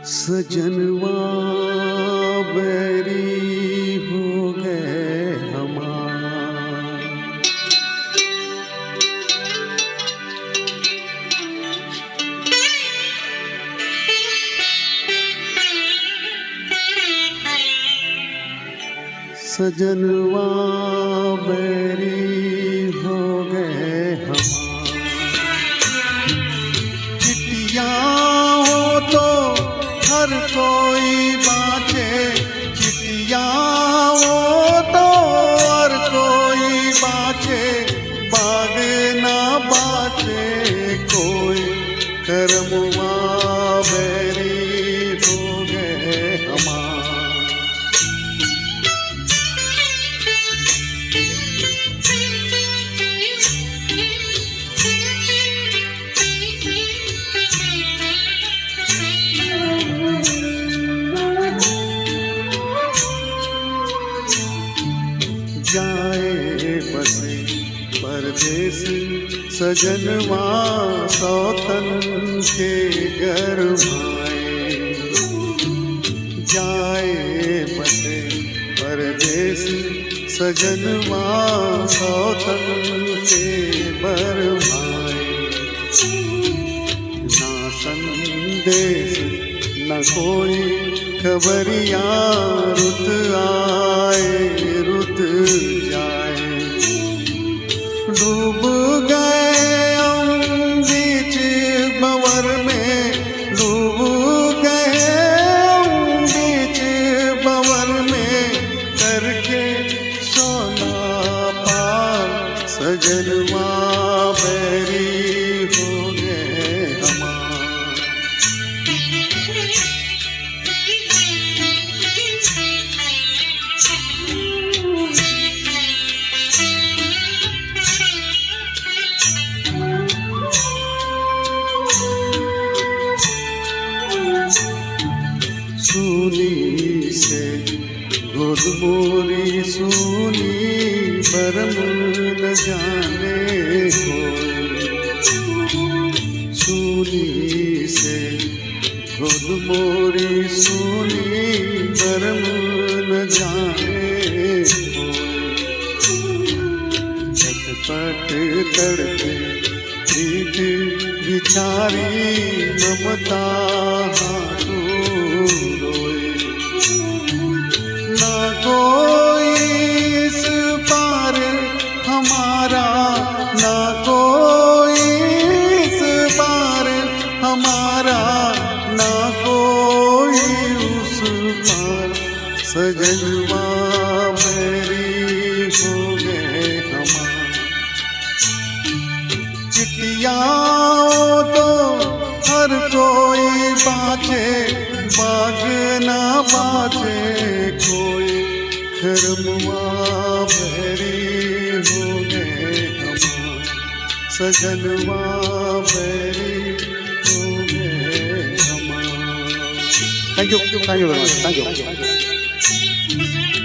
सजनवा बैरी हो गए हमार। सजनवा बैरी हो गए हमार। चिट्ठियाँ हो तो हर कोई बाँचे, चिट्ठियाँ हो तो हर कोई बाँचे, बाग ना बाँचे कोई। करमवा बैरी हो गए हमार। जाए बसे परदेस सजनवा सौतन के घर भाए। जाए बसे परदेस सजनवा सौतन के बर भाए। ना संदेश न कोई खबरिया, रुत आए रुत जाए। डूब गए हम बीच भंवर में, डूब गए हम बीच भंवर में, करके सोना पार सजनवा बैरी हो गए हमार। सूनी से गोद मोरी सूनी, बरम न जाने कोई। सूनी से गोद मोरी सूनी, बरम न जाने कोई। झटपट तड़पे प्रीत बिचारी, ममता हाथों रोए। ना कोई इस पार हमारा, ना कोई इस पार हमारा, ना कोई उस पार। सजनवा बैरी हो गए हमार। चिट्ठियाँ तो हर कोई बाँचे, बाग ना बाँचे कोई। करमवा बैरी हो गए हमार। सजनवा बैरी हो गए हमार। Thank you very much. Thank you.